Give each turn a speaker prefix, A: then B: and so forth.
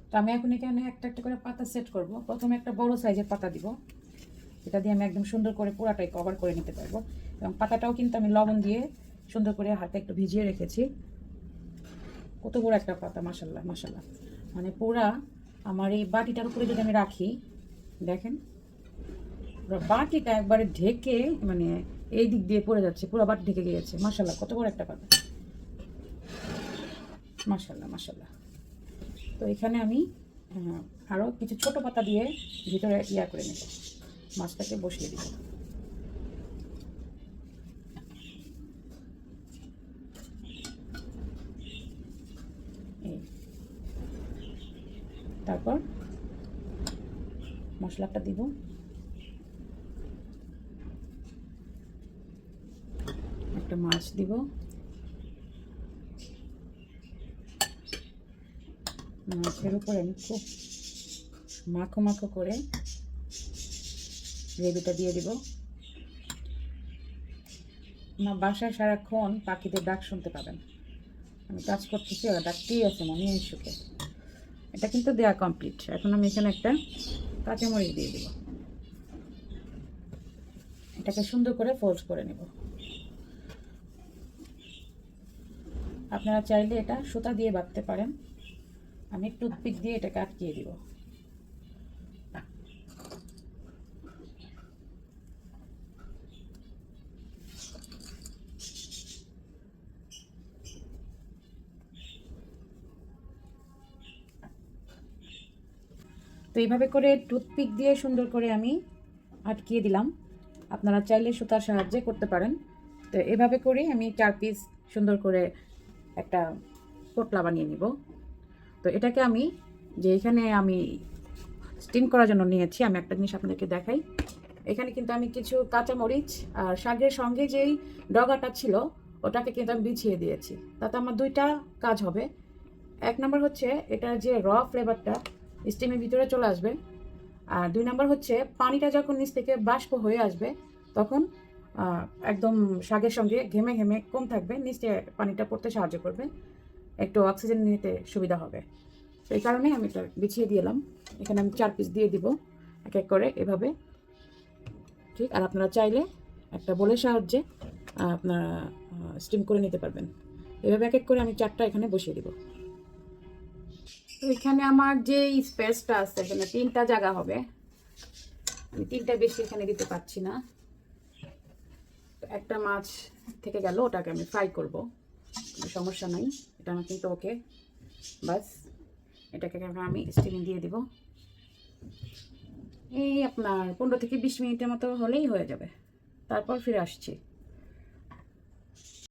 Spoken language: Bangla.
A: তো আমি এখন এখানে একটা একটা করে পাতা সেট করব। প্রথমে একটা বড় সাইজের পাতা দিব, এটা দিয়ে আমি একদম সুন্দর করে পুরাটাই কভার করে নিতে পারবো। এবং পাতাটাও কিন্তু আমি লবণ দিয়ে সুন্দর করে হাতে একটু ভিজিয়ে রেখেছি। কত বড় একটা পাতা, মাশাল্লাহ মাশাল্লাহ। মানে পুরা আমার এই বাটিটার উপরে যদি আমি রাখি, দেখেন পুরো বাটিটা একবারে ঢেকে, মানে এই দিক দিয়ে পড়ে যাচ্ছে, পুরো বাটি ঢেকে গিয়েছে। মাশাল্লাহ, কত বড় একটা পাতা, মাশাল্লাহ মাশাল্লাহ। তো এখানে আমি আরও কিছু ছোট পাতা দিয়ে ভিতরে ইয়া করে নেব, মাছটাকে বসিয়ে দিব। এই তারপর মশলাটা দিব, একটা মাছ দিব, মাছের উপরে আমি খুব মাখো মাখো করে গ্রেভিটা দিয়ে দিব। আমার বাসায় সারাক্ষণ পাখিদের ডাক শুনতে পাবেন, আমি কাজ করতেছি, ওরা ডাকতেই আছে মনে হয় সুখে। এটা কিন্তু দেওয়া কমপ্লিট। এখন আমি এখানে একটা কাঁচামরিচ দিয়ে দিব, এটাকে সুন্দর করে ফোল্ড করে নেব। আপনারা চাইলে এটা সুতা দিয়ে বাঁধতে পারেন, আমি টুথপিক দিয়ে এটাকে আটকিয়ে দিব। তো এইভাবে করে টুথপিক দিয়ে সুন্দর করে আমি আটকিয়ে দিলাম। আপনারা চাইলে সুতার সাহায্যে করতে পারেন। তো এভাবে করে আমি 4 পিস সুন্দর করে একটা পোটলা বানিয়ে নিব। তো এটাকে আমি যে এখানে আমি স্টিম করার জন্য নিয়েছি, আমি একটা জিনিস আপনাদেরকে দেখাই। এখানে কিন্তু আমি কিছু কাঁচামরিচ আর শাকের সঙ্গে যেই ডগাটা ছিল ওটাকে কিন্তু আমি বিছিয়ে দিয়েছি। তাতে আমার দুইটা কাজ হবে। এক নম্বর হচ্ছে এটা যে ফ্লেভারটা স্টিমের ভিতরে চলে আসবে, আর 2 নম্বর হচ্ছে পানিটা যখন নিচ থেকে বাষ্প হয়ে আসবে তখন একদম শাকের সঙ্গে ঘেমে ঘেমে কম থাকবে, নিচে পানিটা পড়তে সাহায্য করবে, একটু অক্সিজেন নিতে সুবিধা হবে। তো এই কারণে আমি এটা বিছিয়ে দিলাম। এখানে আমি 4 পিস দিয়ে দিব এক এক করে এভাবে, ঠিক। আর আপনারা চাইলে একটা বোলের সাহায্যে আপনারা স্টিম করে নিতে পারবেন। এভাবে এক এক করে আমি 4টা এখানে বসিয়ে দিব। তো এখানে আমার যে স্পেসটা আছে, এখানে 3টা জায়গা হবে, আমি 3টা বেশি এখানে দিতে পারছি না। একটা মাছ থেকে গেল, ওটাকে আমি ফ্রাই করব, কোনো সমস্যা নাই, এটা আমার কিন্তু ওকে। বাস এটাকে আমি স্টিমে দিয়ে দিব। এই আপনার 15 থেকে 20 মিনিটের মতো হলেই হয়ে যাবে, তারপর ফিরে আসছি।